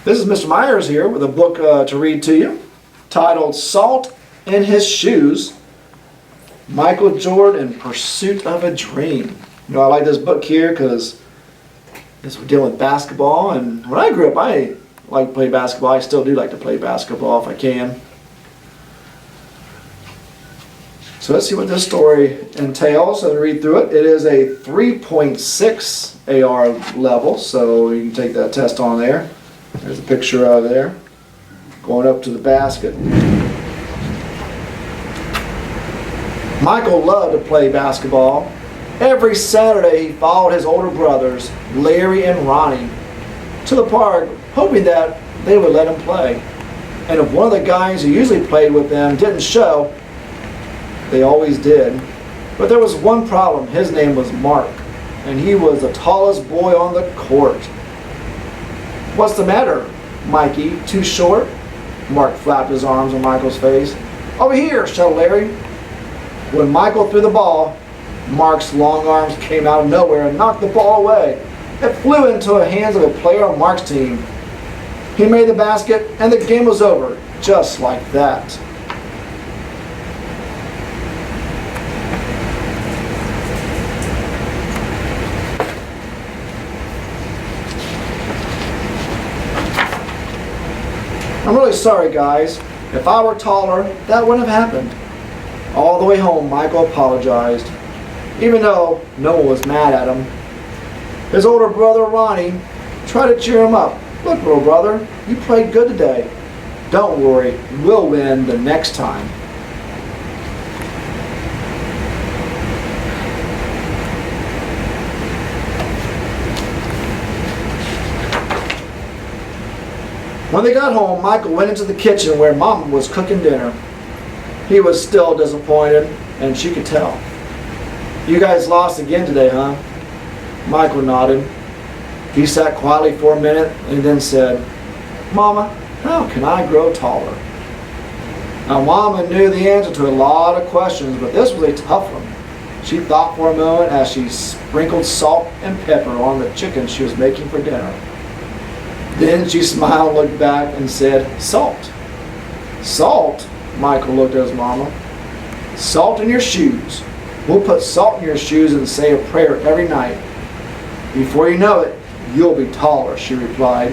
This is Mr. Meyers here with a book to read to you titled Salt in His Shoes, Michael Jordan in Pursuit of a Dream. You know, I like this book here because we're dealing with basketball, and when I grew up I liked to play basketball. I still do like to play basketball if I can. So let's see what this story entails and read through it. It is a 3.6 AR level, so you can take that test on there. There's a picture of there, going up to the basket. Michael loved to play basketball. Every Saturday he followed his older brothers, Larry and Ronnie, to the park, hoping that they would let him play. And if one of the guys who usually played with them didn't show, they always did. But there was one problem. His name was Mark, and he was the tallest boy on the court. "What's the matter, Mikey? Too short?" Mark flapped his arms in Michael's face. "Over here," shouted Larry. When Michael threw the ball, Mark's long arms came out of nowhere and knocked the ball away. It flew into the hands of a player on Mark's team. He made the basket, and the game was over, just like that. "I'm really sorry, guys. If I were taller, that wouldn't have happened." All the way home, Michael apologized, even though no one was mad at him. His older brother, Ronnie, tried to cheer him up. "Look, little brother, you played good today. Don't worry, we'll win the next time." When they got home, Michael went into the kitchen where Mama was cooking dinner. He was still disappointed, and she could tell. "You guys lost again today, huh?" Michael nodded. He sat quietly for a minute and then said, "Mama, how can I grow taller?" Now, Mama knew the answer to a lot of questions, but this was a tough one. She thought for a moment as she sprinkled salt and pepper on the chicken she was making for dinner. Then she smiled, looked back, and said, "Salt." "Salt?" Michael looked at his mama. "Salt in your shoes. We'll put salt in your shoes and say a prayer every night. Before you know it, you'll be taller," she replied.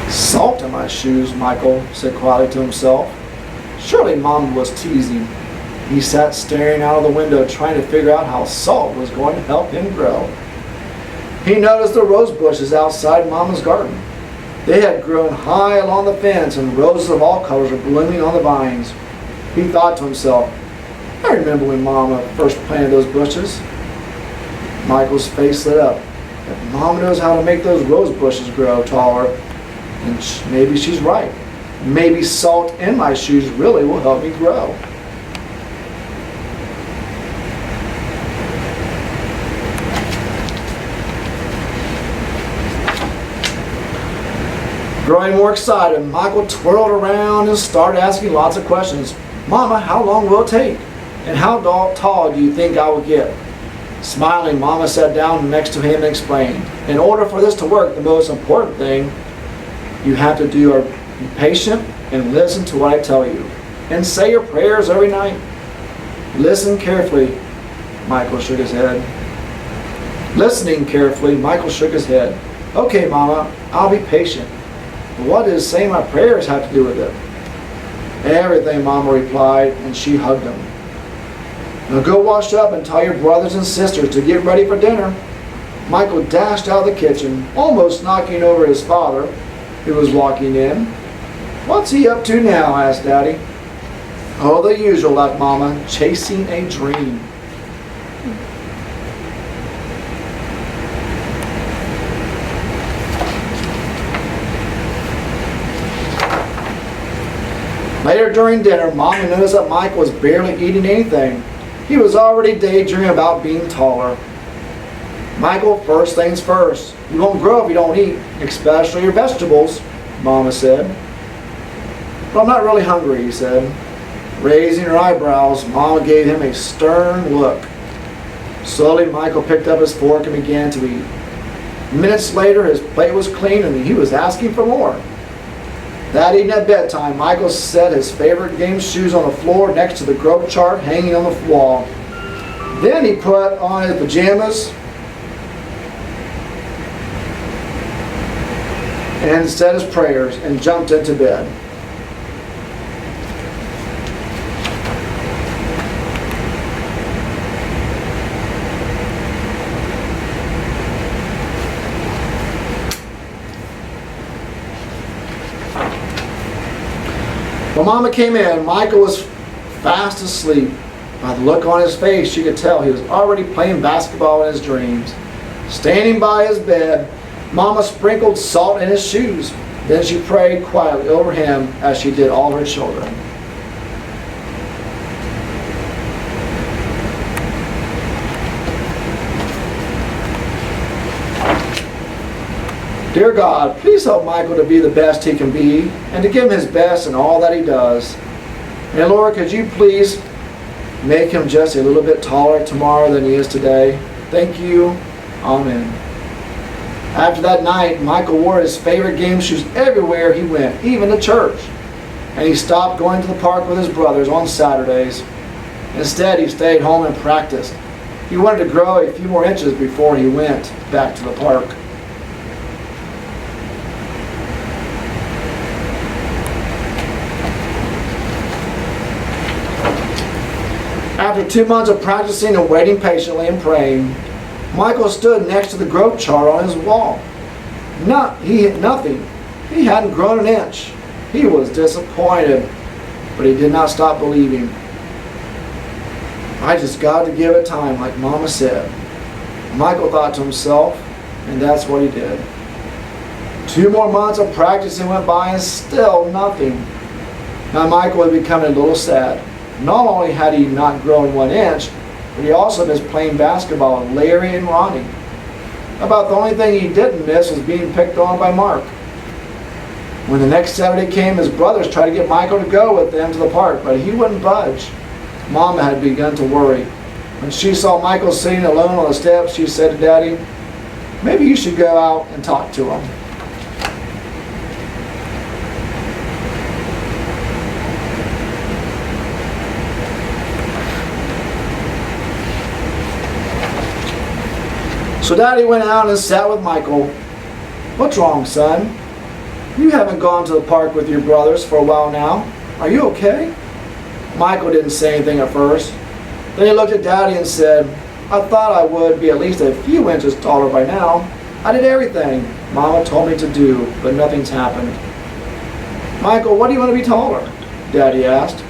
"Salt in my shoes," Michael said quietly to himself. Surely Mom was teasing. He sat staring out of the window trying to figure out how salt was going to help him grow. He noticed the rose bushes outside Mama's garden. They had grown high along the fence, and roses of all colors were blooming on the vines. He thought to himself, "I remember when Mama first planted those bushes." Michael's face lit up. If Mama knows how to make those rose bushes grow taller, then maybe she's right. Maybe salt in my shoes really will help me grow. Growing more excited, Michael twirled around and started asking lots of questions. "Mama, how long will it take? And how tall do you think I will get?" Smiling, Mama sat down next to him and explained, "In order for this to work, the most important thing you have to do are be patient and listen to what I tell you. And say your prayers every night." Listen carefully, Michael shook his head. Listening carefully, Michael shook his head. "Okay, Mama, I'll be patient. But what does saying my prayers have to do with it?" "Everything," Mama replied, and she hugged him. "Now go wash up and tell your brothers and sisters to get ready for dinner." Michael dashed out of the kitchen, almost knocking over his father, who was walking in. "What's he up to now?" asked Daddy. "Oh, the usual," laughed Mama, "chasing a dream." Later during dinner, Mama noticed that Mike was barely eating anything. He was already daydreaming about being taller. "Michael, first things first. You won't grow if you don't eat, especially your vegetables," Mama said. "But I'm not really hungry," he said. Raising her eyebrows, Mama gave him a stern look. Slowly, Michael picked up his fork and began to eat. Minutes later, his plate was clean and he was asking for more. That evening at bedtime, Michael set his favorite game shoes on the floor next to the growth chart hanging on the wall. Then he put on his pajamas and said his prayers and jumped into bed. When Mama came in, Michael was fast asleep. By the look on his face, she could tell he was already playing basketball in his dreams. Standing by his bed, Mama sprinkled salt in his shoes. Then she prayed quietly over him as she did all her children. Dear God, please help Michael to be the best he can be and to give him his best in all that he does. And Lord, could you please make him just a little bit taller tomorrow than he is today? Thank you. Amen. After that night, Michael wore his favorite game shoes everywhere he went, even to church. And he stopped going to the park with his brothers on Saturdays. Instead, he stayed home and practiced. He wanted to grow a few more inches before he went back to the park. After 2 months of practicing and waiting patiently and praying, Michael stood next to the growth chart on his wall. He hit nothing. He hadn't grown an inch. He was disappointed, but he did not stop believing. I just got to give it time, like Mama said. Michael thought to himself, and that's what he did. 2 more months of practicing went by and still nothing. Now Michael was becoming a little sad. Not only had he not grown 1 inch, but he also missed playing basketball with Larry and Ronnie. About the only thing he didn't miss was being picked on by Mark. When the next Saturday came, his brothers tried to get Michael to go with them to the park, but he wouldn't budge. Mama had begun to worry. When she saw Michael sitting alone on the steps, she said to Daddy, "Maybe you should go out and talk to him." So Daddy went out and sat with Michael. "What's wrong, son? You haven't gone to the park with your brothers for a while now. Are you okay?" Michael didn't say anything at first. Then he looked at Daddy and said, "I thought I would be at least a few inches taller by now. I did everything Mama told me to do, but nothing's happened." "Michael, what do you want to be taller?" Daddy asked.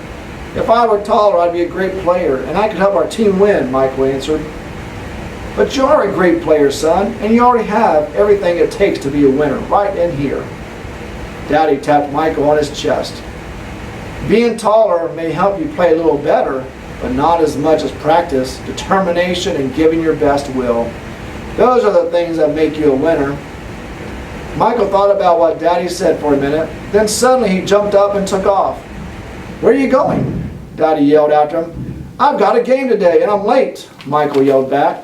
"If I were taller, I'd be a great player, and I could help our team win," Michael answered. "But you are a great player, son, and you already have everything it takes to be a winner, right in here." Daddy tapped Michael on his chest. "Being taller may help you play a little better, but not as much as practice, determination, and giving your best will. Those are the things that make you a winner." Michael thought about what Daddy said for a minute, then suddenly he jumped up and took off. "Where are you going?" Daddy yelled after him. "I've got a game today and I'm late," Michael yelled back.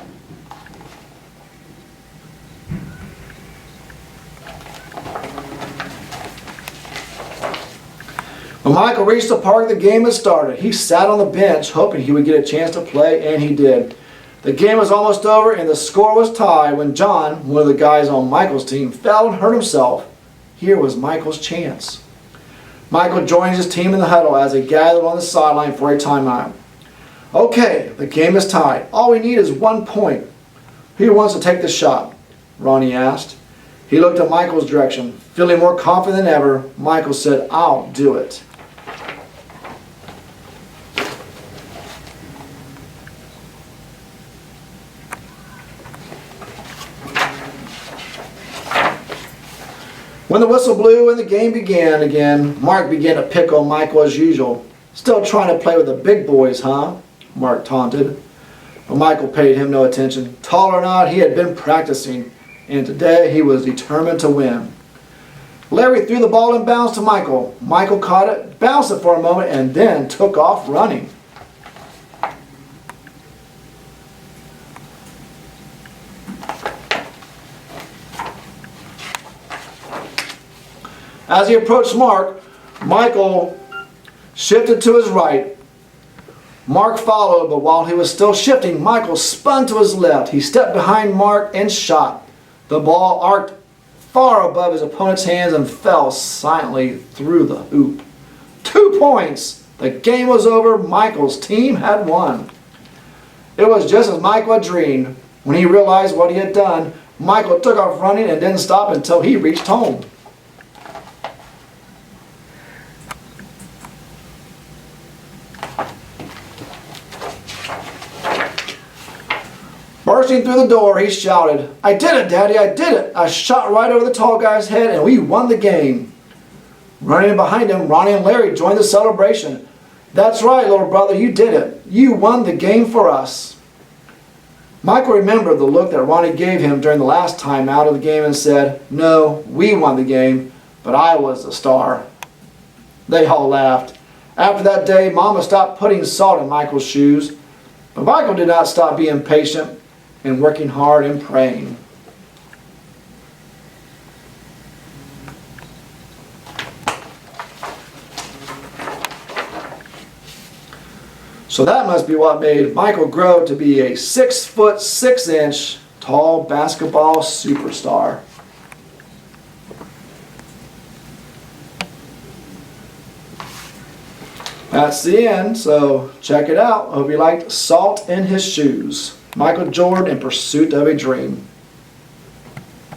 When Michael reached the park, the game had started. He sat on the bench hoping he would get a chance to play, and he did. The game was almost over and the score was tied when John, one of the guys on Michael's team, fell and hurt himself. Here was Michael's chance. Michael joined his team in the huddle as they gathered on the sideline for a timeout. "Okay, the game is tied. All we need is 1 point. Who wants to take the shot?" Ronnie asked. He looked at Michael's direction. Feeling more confident than ever, Michael said, "I'll do it." When the whistle blew and the game began again, Mark began to pick on Michael as usual. "Still trying to play with the big boys, huh?" Mark taunted. But Michael paid him no attention. Tall or not, he had been practicing, and today he was determined to win. Larry threw the ball in bounds to Michael. Michael caught it, bounced it for a moment, and then took off running. As he approached Mark, Michael shifted to his right. Mark followed, but while he was still shifting, Michael spun to his left. He stepped behind Mark and shot. The ball arced far above his opponent's hands and fell silently through the hoop. 2 points! The game was over. Michael's team had won. It was just as Michael had dreamed. When he realized what he had done, Michael took off running and didn't stop until he reached home. Bursting through the door, he shouted, "I did it, Daddy, I did it! I shot right over the tall guy's head and we won the game." Running behind him, Ronnie and Larry joined the celebration. "That's right, little brother, you did it. You won the game for us." Michael remembered the look that Ronnie gave him during the last time out of the game and said, "No, we won the game, but I was the star." They all laughed. After that day, Mama stopped putting salt in Michael's shoes, but Michael did not stop being patient and working hard and praying. So that must be what made Michael grow to be a 6 6 inch tall basketball superstar. That's the end, so check it out. I hope you liked Salt in His Shoes. Michael Jordan in Pursuit of a Dream.